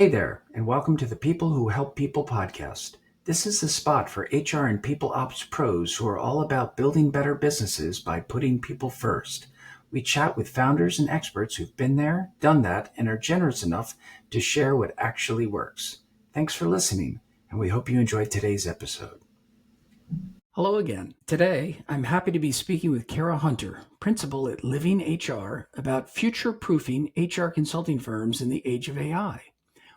Hey there, and welcome to the People Who Help People podcast. This is the spot for HR and people ops pros who are all about building better businesses by putting people first. We chat with founders and experts who've been there, done that, and are generous enough to share what actually works. Thanks for listening, and we hope you enjoyed today's episode. Hello again. Today, I'm happy to be speaking with Cara Hunter, principal at livingHR, about future-proofing HR consulting firms in the age of AI,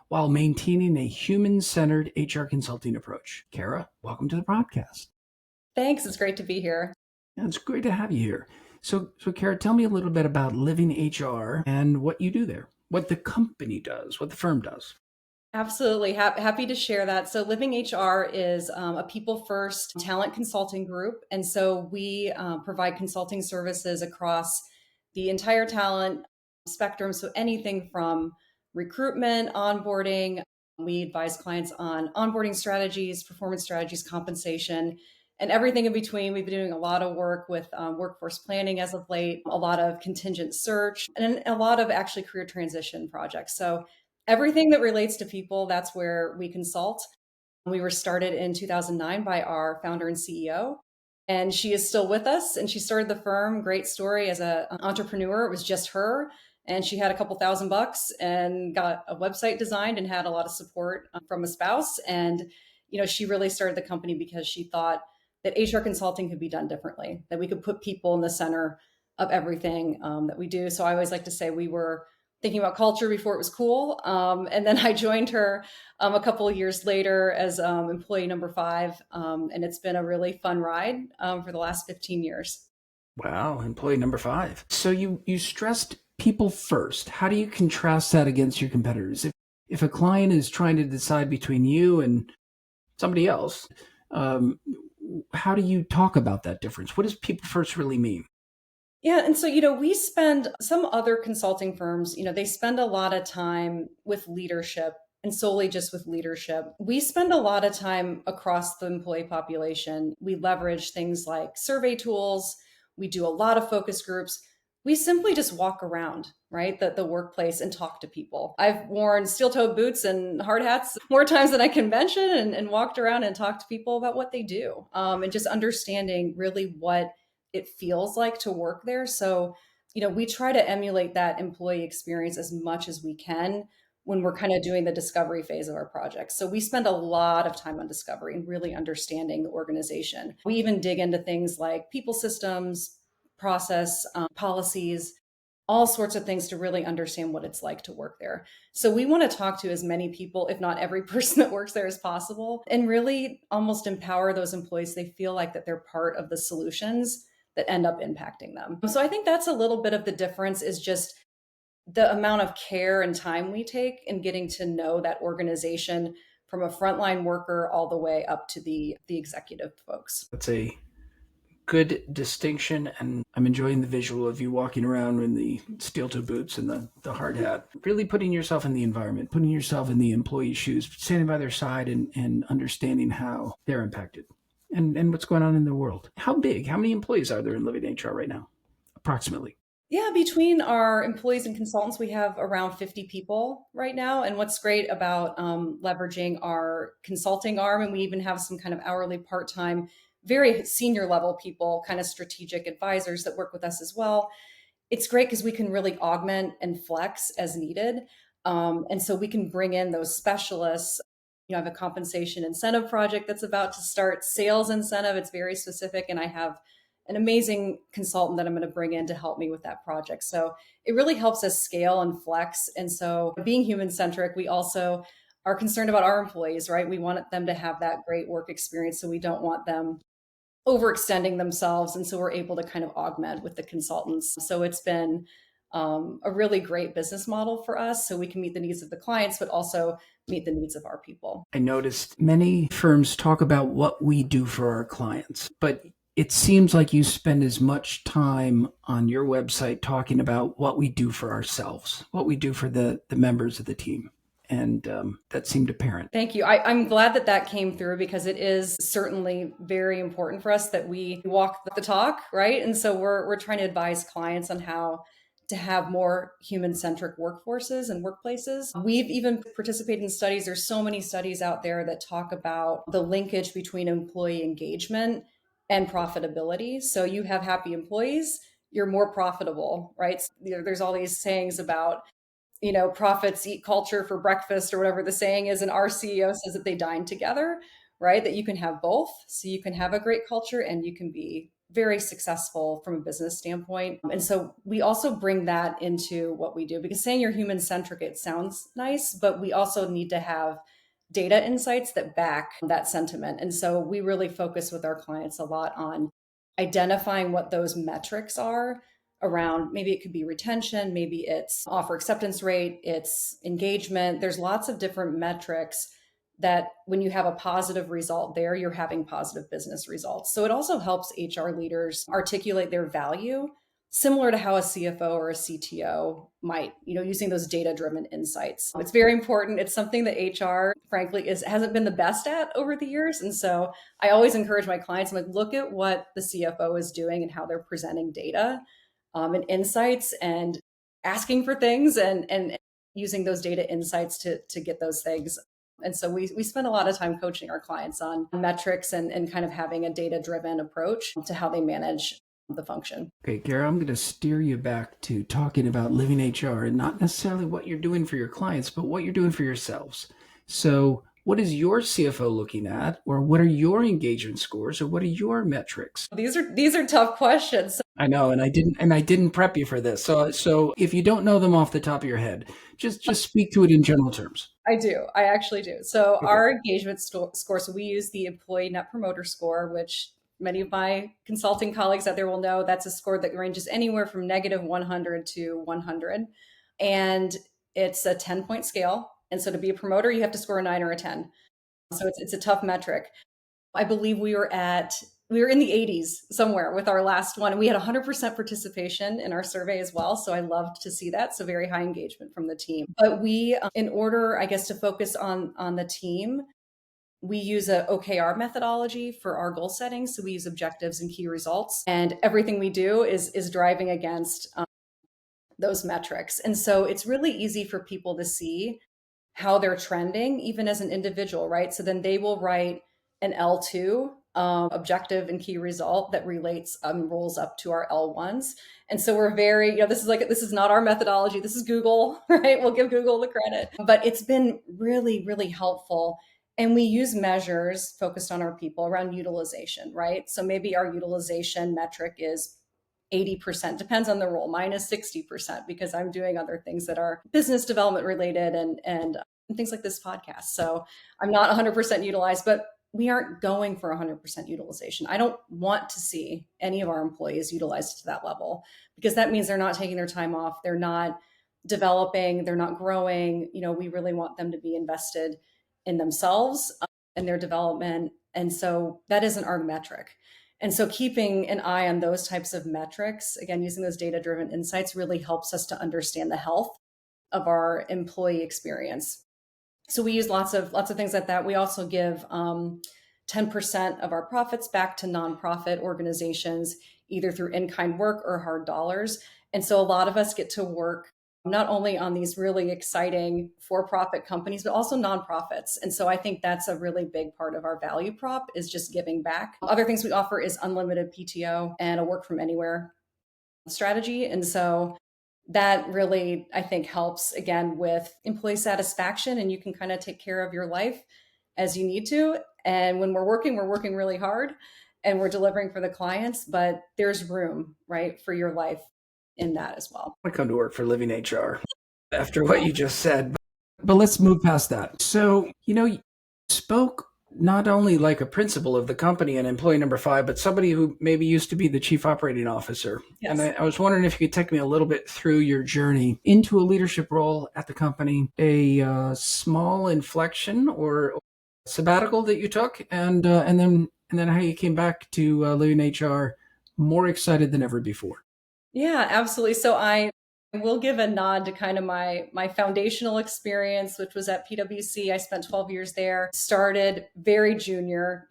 while maintaining a human-centered HR consulting approach. Cara, welcome to the podcast. Thanks. It's great to be here. Yeah, it's great to have you here. So Cara, tell me a little bit about Living HR and what you do there, what the company does, what the firm does. Absolutely. Happy to share that. So, Living HR is a people first talent consulting group. And so we provide consulting services across the entire talent spectrum. So, anything from recruitment, onboarding. We advise clients on onboarding strategies, performance strategies, compensation, and everything in between. We've been doing a lot of work with workforce planning as of late, a lot of contingent search, and a lot of actually career transition projects. So, everything that relates to people, that's where we consult. We were started in 2009 by our founder and CEO, and she is still with us. And she started the firm, great story, as an entrepreneur. It was just her, and she had a couple $1,000 and got a website designed and had a lot of support from a spouse. And she really started the company because she thought that HR consulting could be done differently, that we could put people in the center of everything that we do. So I always like to say we were thinking about culture before it was cool. And then I joined her a couple of years later as employee number 5. And it's been a really fun ride for the last 15 years. Wow, employee number 5. So you stressed people first. How do you contrast that against your competitors? If a client is trying to decide between you and somebody else, um, how do you talk about that difference? What does people first really mean? Yeah. And so, we spend some other consulting firms, they spend a lot of time with leadership and solely just with leadership. We spend a lot of time across the employee population. We leverage things like survey tools. We do a lot of focus groups. We simply just walk around, right? The workplace and talk to people. I've worn steel toed boots and hard hats more times than I can mention and walked around and talked to people about what they do and just understanding really what it feels like to work there. So, we try to emulate that employee experience as much as we can when we're kind of doing the discovery phase of our projects. So we spend a lot of time on discovery and really understanding the organization. We even dig into things like people systems, process, policies, all sorts of things to really understand what it's like to work there. So we want to talk to as many people, if not every person that works there as possible, and really almost empower those employees. They feel like that they're part of the solutions that end up impacting them. So I think that's a little bit of the difference, is just the amount of care and time we take in getting to know that organization from a frontline worker all the way up to the executive folks. That's a good distinction, and I'm enjoying the visual of you walking around in the steel-toe boots and the hard hat, really putting yourself in the environment, putting yourself in the employee's shoes, standing by their side and understanding how they're impacted and what's going on in their world. How many employees are there in Living HR right now, approximately? Yeah, between our employees and consultants, we have around 50 people right now. And what's great about leveraging our consulting arm, and we even have some kind of hourly part-time, very senior level people, kind of strategic advisors that work with us as well. It's great because we can really augment and flex as needed. And so we can bring in those specialists. I have a compensation incentive project that's about to start, sales incentive. It's very specific. And I have an amazing consultant that I'm going to bring in to help me with that project. So it really helps us scale and flex. And so being human centric, we also are concerned about our employees, right? We want them to have that great work experience. So we don't want them overextending themselves. And so we're able to kind of augment with the consultants. So it's been a really great business model for us. So we can meet the needs of the clients, but also meet the needs of our people. I noticed many firms talk about what we do for our clients, but it seems like you spend as much time on your website talking about what we do for ourselves, what we do for the members of the team. And that seemed apparent. Thank you. I'm glad that came through, because it is certainly very important for us that we walk the talk, right? And so we're trying to advise clients on how to have more human-centric workforces and workplaces. We've even participated in studies. There's so many studies out there that talk about the linkage between employee engagement and profitability. So you have happy employees, you're more profitable, right? There's all these sayings about, profits eat culture for breakfast or whatever the saying is. And our CEO says that they dine together, right? That you can have both. So you can have a great culture and you can be very successful from a business standpoint. And so we also bring that into what we do, because saying you're human centric, it sounds nice, but we also need to have data insights that back that sentiment. And so we really focus with our clients a lot on identifying what those metrics are around. Maybe it could be retention, maybe it's offer acceptance rate, it's engagement. There's lots of different metrics that when you have a positive result there, you're having positive business results. So it also helps HR leaders articulate their value, similar to how a CFO or a CTO might, using those data-driven insights. It's very important. It's something that HR, frankly, hasn't been the best at over the years. And so I always encourage my clients, I'm like, look at what the CFO is doing and how they're presenting data and insights, and asking for things and using those data insights to get those things. And so we spend a lot of time coaching our clients on metrics and kind of having a data-driven approach to how they manage the function. Okay, Cara, I'm going to steer you back to talking about living HR and not necessarily what you're doing for your clients, but what you're doing for yourselves. So what is your CFO looking at, or what are your engagement scores, or what are your metrics? These are tough questions. I know, and I didn't prep you for this. So if you don't know them off the top of your head, just speak to it in general terms. I do. I actually do. So Okay. our engagement score, so we use the employee net promoter score, which many of my consulting colleagues out there will know. That's a score that ranges anywhere from negative 100 to 100. And it's a 10-point scale. And so to be a promoter, you have to score a 9 or a 10. So it's a tough metric. I believe we were in the 80s somewhere with our last one. And we had 100% participation in our survey as well. So I loved to see that. So very high engagement from the team. But we, in order, I guess, to focus on the team, we use a OKR methodology for our goal setting. So we use objectives and key results. And everything we do is driving against those metrics. And so it's really easy for people to see how they're trending, even as an individual, right? So then they will write an L2 objective and key result that rolls up to our L1s. And so we're very, this is not our methodology. This is Google, right? We'll give Google the credit, but it's been really, really helpful. And we use measures focused on our people around utilization, right? So maybe our utilization metric is 80%, depends on the role. Mine is 60% because I'm doing other things that are business development related and things like this podcast. So I'm not 100% utilized, but we aren't going for 100% utilization. I don't want to see any of our employees utilized to that level, because that means they're not taking their time off. They're not developing, they're not growing. We really want them to be invested in themselves and their development. And so that isn't our metric. And so keeping an eye on those types of metrics, again, using those data-driven insights, really helps us to understand the health of our employee experience. So we use lots of things like that. We also give 10% of our profits back to nonprofit organizations, either through in-kind work or hard dollars. And so a lot of us get to work not only on these really exciting for-profit companies, but also nonprofits. And so I think that's a really big part of our value prop, is just giving back. Other things we offer is unlimited PTO and a work from anywhere strategy. And so that really, I think, helps, again, with employee satisfaction, and you can kind of take care of your life as you need to. And when we're working really hard and we're delivering for the clients, but there's room, right, for your life in that as well. I come to work for Living HR after what you just said, but let's move past that. So, you spoke not only like a principal of the company and employee number 5, but somebody who maybe used to be the chief operating officer. Yes. And I was wondering if you could take me a little bit through your journey into a leadership role at the company, a small inflection or sabbatical that you took, and then how you came back to Living HR more excited than ever before. Yeah, absolutely. So I will give a nod to kind of my foundational experience, which was at PwC. I spent 12 years there, started very junior,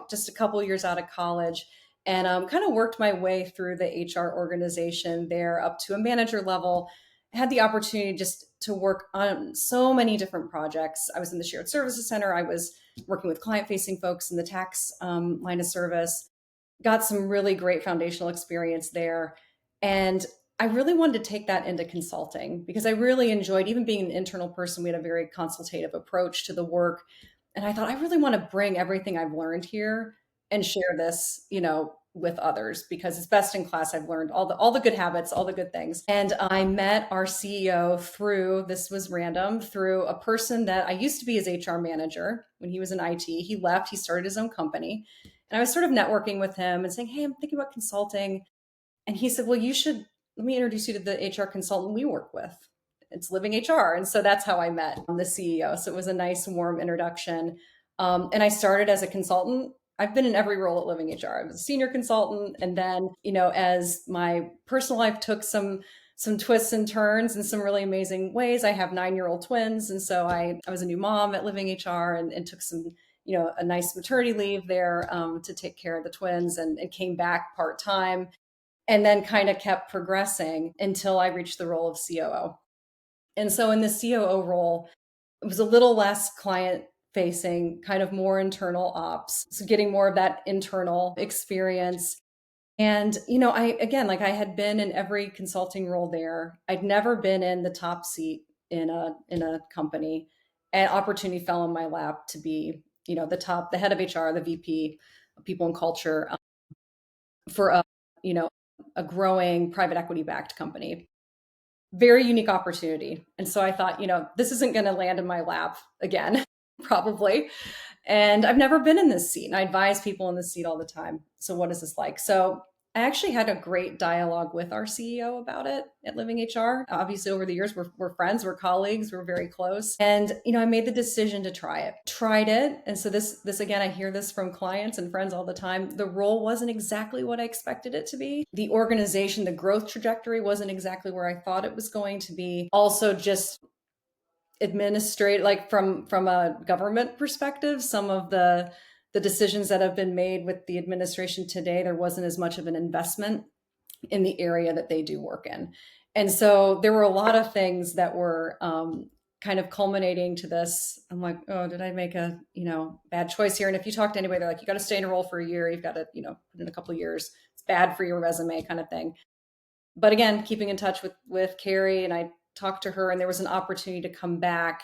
just a couple years out of college. and kind of worked my way through the HR organization there up to a manager level. I had the opportunity just to work on so many different projects. I was in the shared services center. I was working with client facing folks in the tax line of service, got some really great foundational experience there. And I really wanted to take that into consulting because I really enjoyed, even being an internal person, we had a very consultative approach to the work. And I thought, I really want to bring everything I've learned here and share this, with others because it's best in class. I've learned all the good habits, all the good things. And I met our CEO through, this was random, through a person that I used to be his HR manager when he was in IT. He left, he started his own company. And I was sort of networking with him and saying, hey, I'm thinking about consulting. And he said, well, let me introduce you to the HR consultant we work with. It's Living HR. And so that's how I met the CEO. So it was a nice, warm introduction. And I started as a consultant. I've been in every role at Living HR. I was a senior consultant. And then, as my personal life took some twists and turns in some really amazing ways. I have 9-year-old twins. And so I was a new mom at Living HR and took some, a nice maternity leave there to take care of the twins and came back part-time and then kind of kept progressing until I reached the role of COO. And so in the COO role, it was a little less client facing, kind of more internal ops. So getting more of that internal experience. And, I had been in every consulting role there. I'd never been in the top seat in a company. And opportunity fell in my lap to be, the head of HR, the VP of people and culture for you know, a growing private equity backed company. Very unique opportunity. And so I thought, this isn't going to land in my lap again, probably. And I've never been in this seat. And I advise people in this seat all the time. So what is this like? So I actually had a great dialogue with our CEO about it at Living HR. Obviously, over the years, we're friends, we're colleagues, we're very close. And, I made the decision to try it, tried it. And so this again, I hear this from clients and friends all the time. The role wasn't exactly what I expected it to be. The organization, the growth trajectory wasn't exactly where I thought it was going to be. Also, just administrate, like from a government perspective, some of the decisions that have been made with the administration today, there wasn't as much of an investment in the area that they do work in. And so there were a lot of things that were kind of culminating to this. I'm like, oh, did I make a bad choice here? And if you talk to anybody, they're like, you got to stay in a role for a year, you've got to put in a couple of years, it's bad for your resume, kind of thing. But again, keeping in touch with Carrie, and I talked to her, and there was an opportunity to come back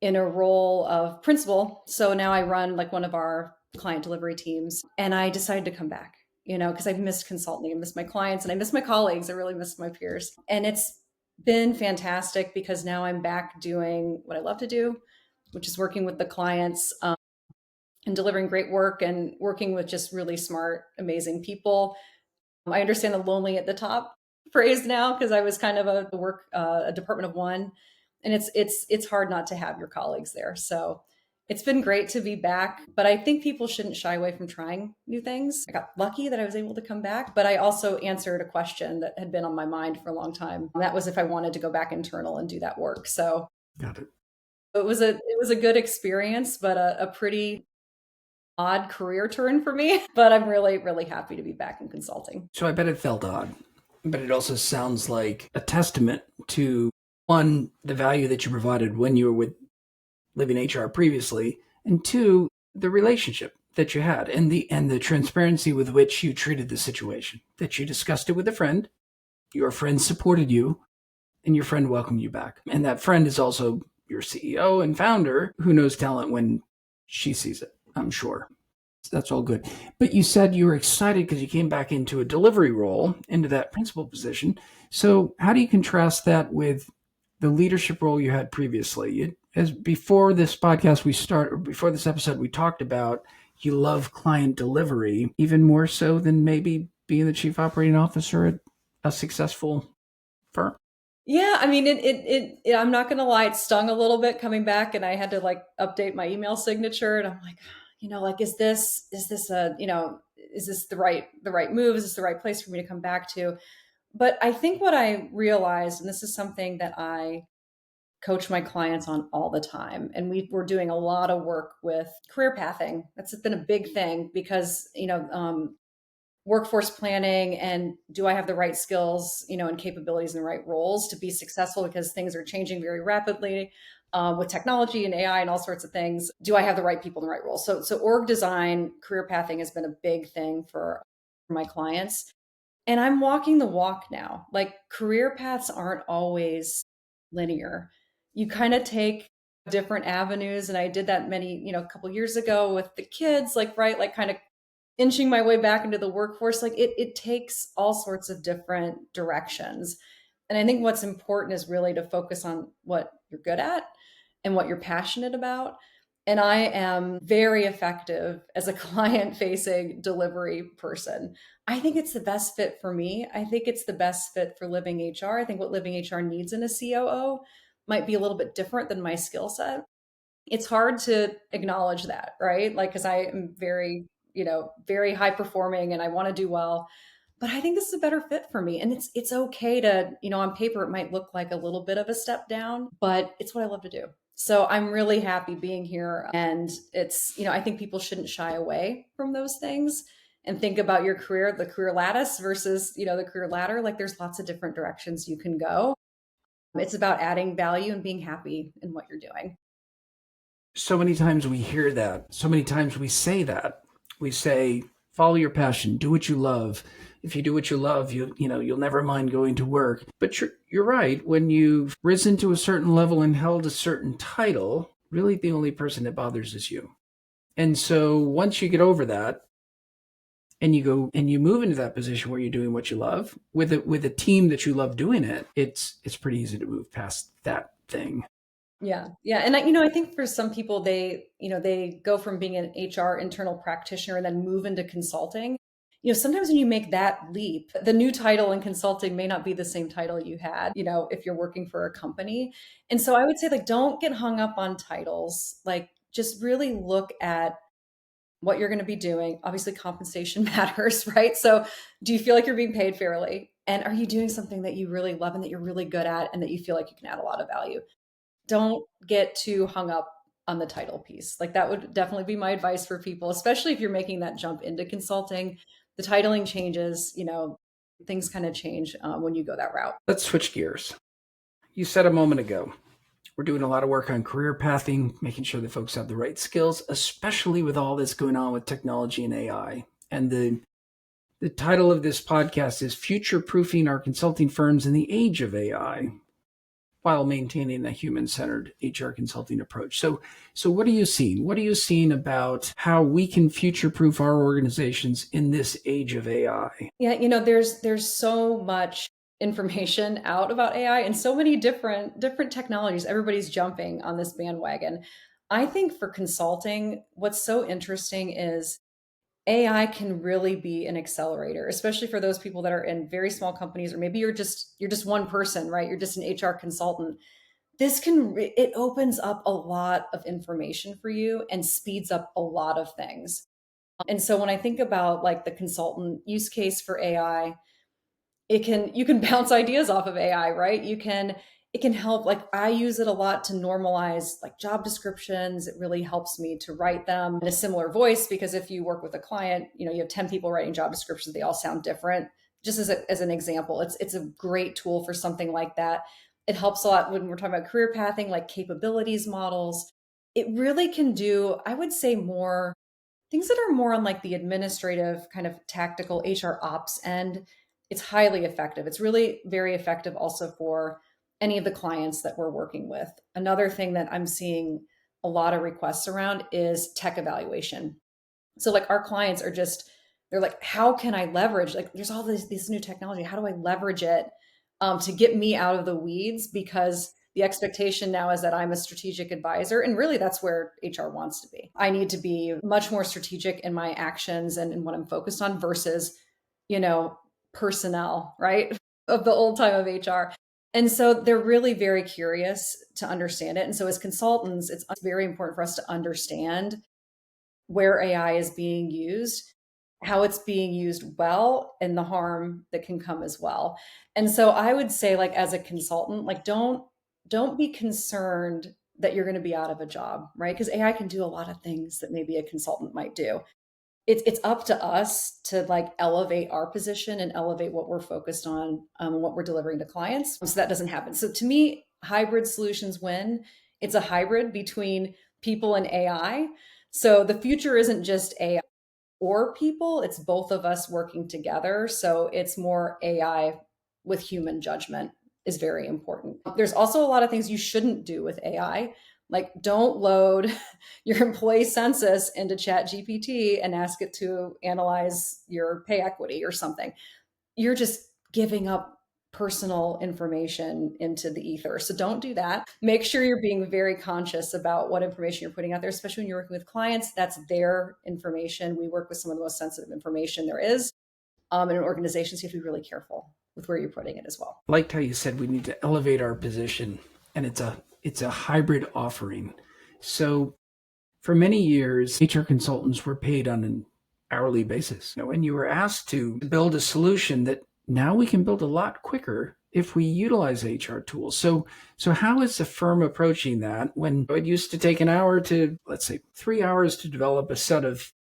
in a role of principal. So now I run like one of our client delivery teams, and I decided to come back, because I've missed consulting, I miss my clients, and I miss my colleagues. I really miss my peers. And it's been fantastic because now I'm back doing what I love to do, which is working with the clients and delivering great work and working with just really smart, amazing people. I understand the lonely at the top phrase now because I was kind of a department of one, and it's hard not to have your colleagues there. So it's been great to be back, but I think people shouldn't shy away from trying new things. I got lucky that I was able to come back, but I also answered a question that had been on my mind for a long time. And that was if I wanted to go back internal and do that work. So Got it. it was a good experience, but a pretty odd career turn for me. But I'm really, really happy to be back in consulting. So I bet it felt odd, but it also sounds like a testament to, one, the value that you provided when you were with Living HR previously, and two, the relationship that you had and the transparency with which you treated the situation. That you discussed it with a friend, your friend supported you, and your friend welcomed you back. And that friend is also your CEO and founder who knows talent when she sees it, I'm sure. That's all good. But you said you were excited because you came back into a delivery role, into that principal position. So how do you contrast that with the leadership role you had previously? As before this podcast before this episode, we talked about you love client delivery even more so than maybe being the chief operating officer at a successful firm. Yeah, I mean, I'm not gonna lie, it stung a little bit coming back, and I had to like update my email signature, and I'm like, like, is this the right move? Is this the right place for me to come back to? But I think what I realized, and this is something that I coach my clients on all the time, and we're doing a lot of work with career pathing. That's been a big thing because workforce planning and do I have the right skills, and capabilities and the right roles to be successful because things are changing very rapidly with technology and AI and all sorts of things. Do I have the right people in the right roles? So org design, career pathing has been a big thing for my clients. And I'm walking the walk now. Like career paths aren't always linear. You kind of take different avenues. And I did that a couple years ago with the kids, like, right, like kind of inching my way back into the workforce. Like it takes all sorts of different directions. And I think what's important is really to focus on what you're good at and what you're passionate about. And I am very effective as a client facing delivery person. I think it's the best fit for me. I think it's the best fit for Living HR. I think what Living HR needs in a COO might be a little bit different than my skill set. It's hard to acknowledge that, right? Like, because I am very, very high performing and I want to do well. But I think this is a better fit for me. And it's okay to, on paper, it might look like a little bit of a step down, but it's what I love to do. So I'm really happy being here. And it's, I think people shouldn't shy away from those things and think about your career, the career lattice versus, the career ladder. Like there's lots of different directions you can go. It's about adding value and being happy in what you're doing. So many times we hear that. So many times we say that. We say, follow your passion, do what you love. If you do what you love, you'll never mind going to work. But you're right. When you've risen to a certain level and held a certain title, really the only person that bothers is you. And so once you get over that, and you go and you move into that position where you're doing what you love with a team that you love doing it, it's pretty easy to move past that thing. Yeah. Yeah. And I think for some people, they go from being an HR internal practitioner and then move into consulting. Sometimes when you make that leap, the new title in consulting may not be the same title you had, if you're working for a company. And so I would say, like, don't get hung up on titles. Like, just really look at what you're going to be doing. Obviously, compensation matters, right? So, do you feel like you're being paid fairly? And are you doing something that you really love and that you're really good at and that you feel like you can add a lot of value? Don't get too hung up on the title piece. Like that would definitely be my advice for people, especially if you're making that jump into consulting. The titling changes, things kind of change when you go that route. Let's switch gears. You said a moment ago, we're doing a lot of work on career pathing, making sure that folks have the right skills, especially with all that's going on with technology and AI. And the title of this podcast is Future Proofing Our Consulting Firms in the Age of AI, while maintaining a human-centered HR consulting approach. So what are you seeing? What are you seeing about how we can future-proof our organizations in this age of AI? Yeah, there's so much information out about AI and so many different technologies. Everybody's jumping on this bandwagon. I think for consulting, what's so interesting is AI can really be an accelerator, especially for those people that are in very small companies, or maybe you're just one person, right? You're just an HR consultant. It opens up a lot of information for you and speeds up a lot of things. And so when I think about like the consultant use case for AI, you can bounce ideas off of AI, right? It can help. Like I use it a lot to normalize like job descriptions. It really helps me to write them in a similar voice because if you work with a client, you have 10 people writing job descriptions, they all sound different. Just as an example, it's a great tool for something like that. It helps a lot when we're talking about career pathing, like capabilities models. It really can do, I would say, more things that are more on like the administrative kind of tactical HR ops end. It's highly effective. It's really very effective also for any of the clients that we're working with. Another thing that I'm seeing a lot of requests around is tech evaluation. So like our clients are just, they're like, how can I leverage, like there's all this new technology. How do I leverage it to get me out of the weeds? Because the expectation now is that I'm a strategic advisor. And really that's where HR wants to be. I need to be much more strategic in my actions and in what I'm focused on versus, personnel, right? Of the old time of HR. And so they're really very curious to understand it. And so as consultants, it's very important for us to understand where AI is being used, how it's being used well, and the harm that can come as well. And so I would say, like, as a consultant, like, don't be concerned that you're going to be out of a job, right? Because AI can do a lot of things that maybe a consultant might do. it's up to us to like elevate our position and elevate what we're focused on, and what we're delivering to clients. So that doesn't happen. So to me, hybrid solutions win. It's a hybrid between people and AI. So the future isn't just AI or people, it's both of us working together. So it's more AI with human judgment is very important. There's also a lot of things you shouldn't do with AI. Like, don't load your employee census into Chat GPT and ask it to analyze your pay equity or something. You're just giving up personal information into the ether. So don't do that. Make sure you're being very conscious about what information you're putting out there, especially when you're working with clients. That's their information. We work with some of the most sensitive information there is, in an organization. So you have to be really careful with where you're putting it as well. I liked how you said we need to elevate our position, and it's a hybrid offering. So for many years, HR consultants were paid on an hourly basis. And you were asked to build a solution that now we can build a lot quicker if we utilize HR tools. So how is the firm approaching that when it used to take an hour to, let's say, 3 hours to develop a set of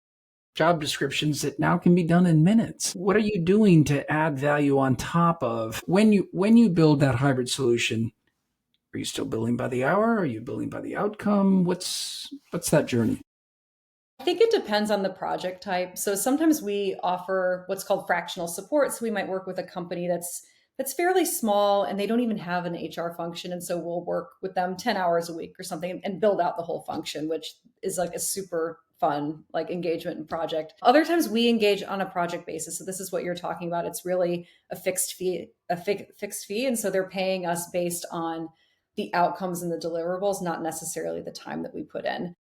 job descriptions that now can be done in minutes? What are you doing to add value on top of when you build that hybrid solution? Are you still billing by the hour? Are you billing by the outcome? What's that journey? I think it depends on the project type. So sometimes we offer what's called fractional support. So we might work with a company that's fairly small and they don't even have an HR function. And so we'll work with them 10 hours a week or something and build out the whole function, which is like a super fun like engagement and project. Other times we engage on a project basis. So this is what you're talking about. It's really a fixed fee, fixed fee. And so they're paying us based on the outcomes and the deliverables, not necessarily the time that we put in.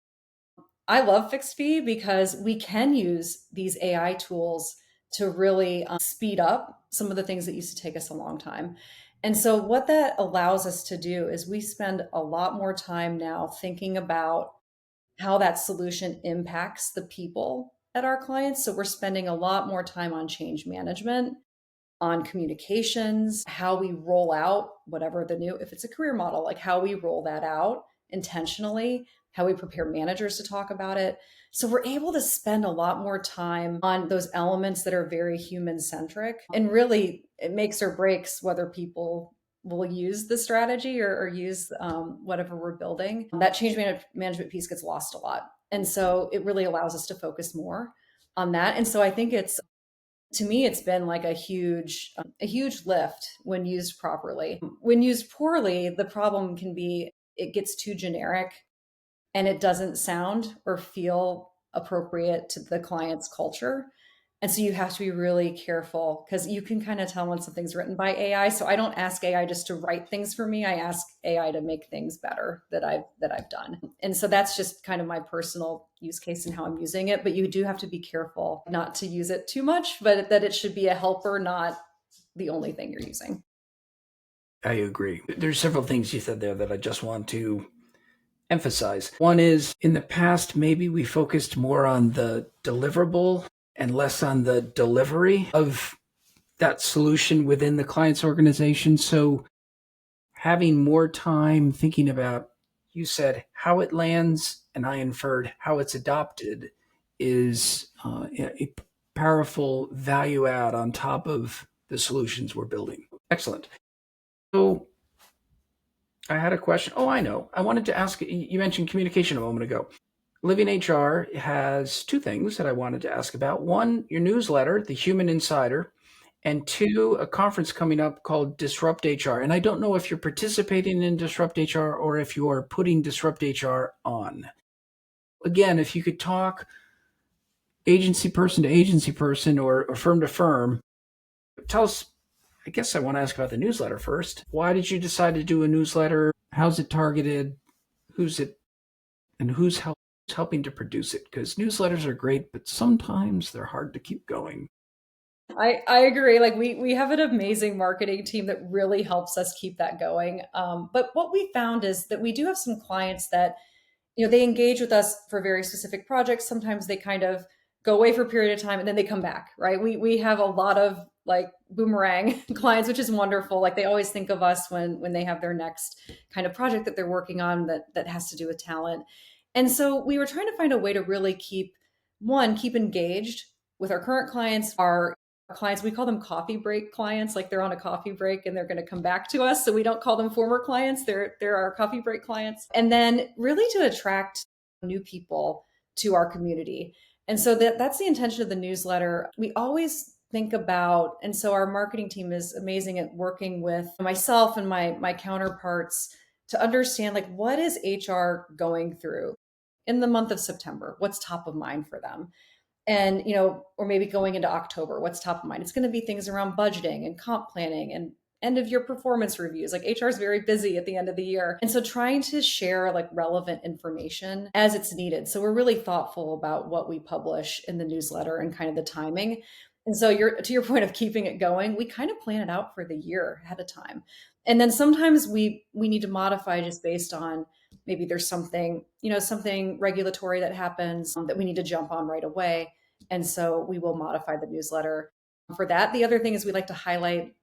I love fixed fee because we can use these AI tools to really speed up some of the things that used to take us a long time. And so, what that allows us to do is we spend a lot more time now thinking about how that solution impacts the people at our clients. So, we're spending a lot more time on change management, on communications, how we roll out whatever the new, if it's a career model, like how we roll that out intentionally, how we prepare managers to talk about it. So we're able to spend a lot more time on those elements that are very human centric. And really, it makes or breaks whether people will use the strategy or use whatever we're building. That change management piece gets lost a lot. And so it really allows us to focus more on that. And so I think it's, to me, it's been like a huge lift when used properly. When used poorly, the problem can be it gets too generic and it doesn't sound or feel appropriate to the client's culture. And so you have to be really careful because you can kind of tell when something's written by AI. So I don't ask AI just to write things for me. I ask AI to make things better that I've done. And so that's just kind of my personal use case and how I'm using it. But you do have to be careful not to use it too much, but that it should be a helper, not the only thing you're using. I agree. There's several things you said there that I just want to emphasize. One is, in the past, maybe we focused more on the deliverable and less on the delivery of that solution within the client's organization. So having more time thinking about, you said how it lands, and I inferred how it's adopted, is a powerful value add on top of the solutions we're building. Excellent. So I had a question. Oh, I know. I wanted to ask, you mentioned communication a moment ago. Living HR has two things that I wanted to ask about. One, your newsletter, The Human Insider, and two, a conference coming up called Disrupt HR. And I don't know if you're participating in Disrupt HR or if you are putting Disrupt HR on. Again, if you could talk agency person to agency person or firm to firm, tell us. I guess I want to ask about the newsletter first. Why did you decide to do a newsletter? How's it targeted? Who's it, and who's helping to produce it? Because newsletters are great, but sometimes they're hard to keep going. I agree. Like we have an amazing marketing team that really helps us keep that going. But what we found is that we do have some clients that, they engage with us for very specific projects. Sometimes they kind of go away for a period of time and then they come back, right? We have a lot of like boomerang clients, which is wonderful. Like they always think of us when they have their next kind of project that they're working on that has to do with talent. And so we were trying to find a way to really keep one, keep engaged with our current clients, our clients, we call them coffee break clients, like they're on a coffee break and they're going to come back to us. So we don't call them former clients, they're our coffee break clients. And then really to attract new people to our community. And so that's the intention of the newsletter. We always think about, and so our marketing team is amazing at working with myself and my counterparts to understand like what is HR going through in the month of September? What's top of mind for them? And or maybe going into October, what's top of mind? It's going to be things around budgeting and comp planning and end of year performance reviews. Like HR is very busy at the end of the year, and so trying to share like relevant information as it's needed. So we're really thoughtful about what we publish in the newsletter and kind of the timing. And so to your point of keeping it going, we kind of plan it out for the year ahead of time. And then sometimes we need to modify just based on maybe there's something, something regulatory that happens that we need to jump on right away. And so we will modify the newsletter for that. The other thing is we like to highlight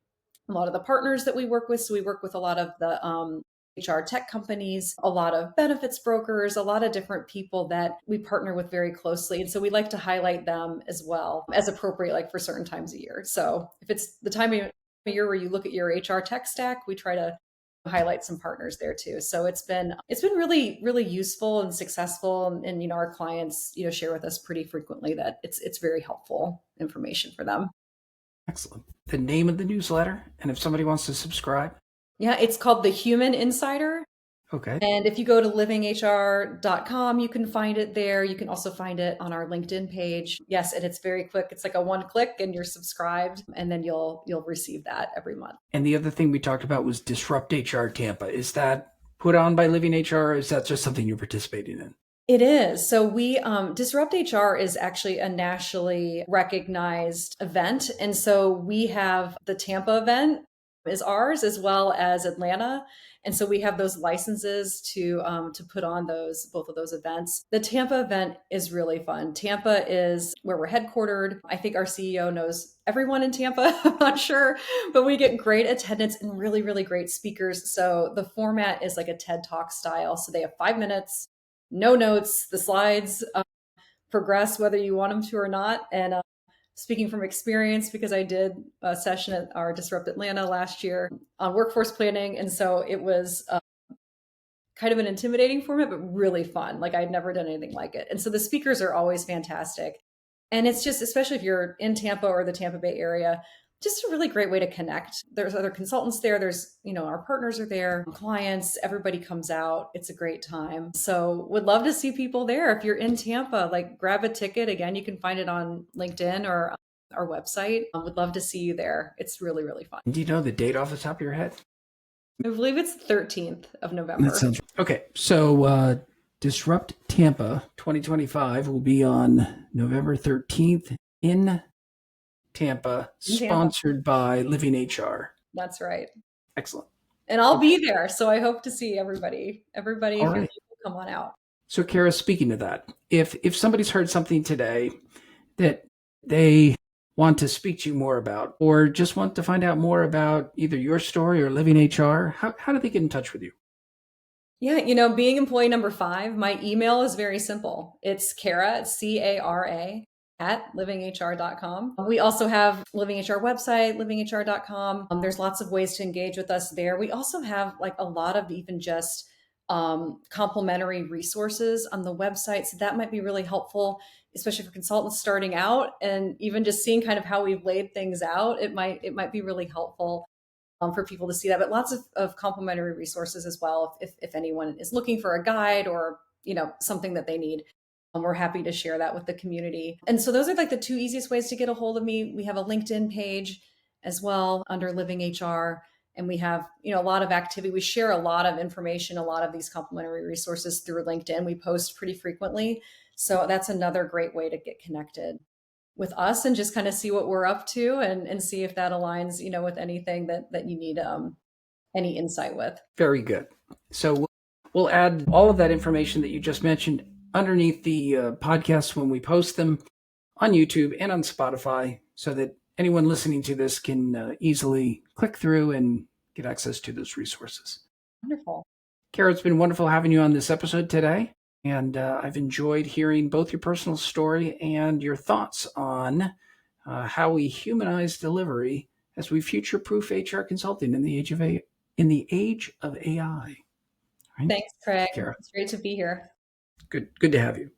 a lot of the partners that we work with. So we work with a lot of the HR tech companies, a lot of benefits brokers, a lot of different people that we partner with very closely. And so we like to highlight them as well as appropriate, like for certain times a year. So if it's the time of year where you look at your HR tech stack, we try to highlight some partners there too. So it's been really, really useful and successful. And our clients, share with us pretty frequently that it's very helpful information for them. Excellent. The name of the newsletter, and if somebody wants to subscribe? Yeah, it's called The Human Insider. Okay. And if you go to livinghr.com, you can find it there. You can also find it on our LinkedIn page. Yes, and it's very quick. It's like a one click and you're subscribed, and then you'll receive that every month. And the other thing we talked about was Disrupt HR Tampa. Is that put on by livingHR, or is that just something you're participating in? It is. So we Disrupt HR is actually a nationally recognized event. And so we have the Tampa event is ours, as well as Atlanta. And so we have those licenses to put on both of those events. The Tampa event is really fun. Tampa is where we're headquartered. I think our CEO knows everyone in Tampa. I'm not sure, but we get great attendance and really, really great speakers. So the format is like a TED Talk style. So they have 5 minutes, no notes. The slides progress whether you want them to or not. And speaking from experience, because I did a session at our Disrupt Atlanta last year on workforce planning. And so it was kind of an intimidating format, but really fun. Like I'd never done anything like it. And so the speakers are always fantastic. And it's just, especially if you're in Tampa or the Tampa Bay area, just a really great way to connect. There's other consultants there. There's, our partners are there, clients, everybody comes out. It's a great time. So would love to see people there. If you're in Tampa, like grab a ticket. Again, you can find it on LinkedIn or our website. Would love to see you there. It's really, really fun. Do you know the date off the top of your head? I believe it's 13th of November. That sounds okay. So Disrupt Tampa 2025 will be on November 13th in Tampa, sponsored by livingHR. That's right. Excellent. And I'll be there. So I hope to see everybody. Everybody, if you're able, come on out. So Cara, speaking of that, if somebody's heard something today that they want to speak to you more about, or just want to find out more about either your story or livingHR, how do they get in touch with you? Yeah, being employee number 5, my email is very simple. It's Cara, CARA, at livinghr.com. We also have livingHR website, livinghr.com. There's lots of ways to engage with us there. We also have like a lot of even just complementary resources on the website. So that might be really helpful, especially for consultants starting out, and even just seeing kind of how we've laid things out. It might be really helpful for people to see that, but lots of complementary resources as well. If anyone is looking for a guide or, something that they need, we're happy to share that with the community. And so those are like the 2 easiest ways to get a hold of me. We have a LinkedIn page as well under livingHR. And we have, a lot of activity. We share a lot of information, a lot of these complementary resources through LinkedIn. We post pretty frequently. So that's another great way to get connected with us and just kind of see what we're up to and see if that aligns, with anything that you need any insight with. Very good. So we'll add all of that information that you just mentioned underneath the podcasts when we post them on YouTube and on Spotify, so that anyone listening to this can easily click through and get access to those resources. Wonderful. Cara, it's been wonderful having you on this episode today. And I've enjoyed hearing both your personal story and your thoughts on how we humanize delivery as we future-proof HR consulting in the age of AI. Right? Thanks, Craig. Cara, It's great to be here. good to have you.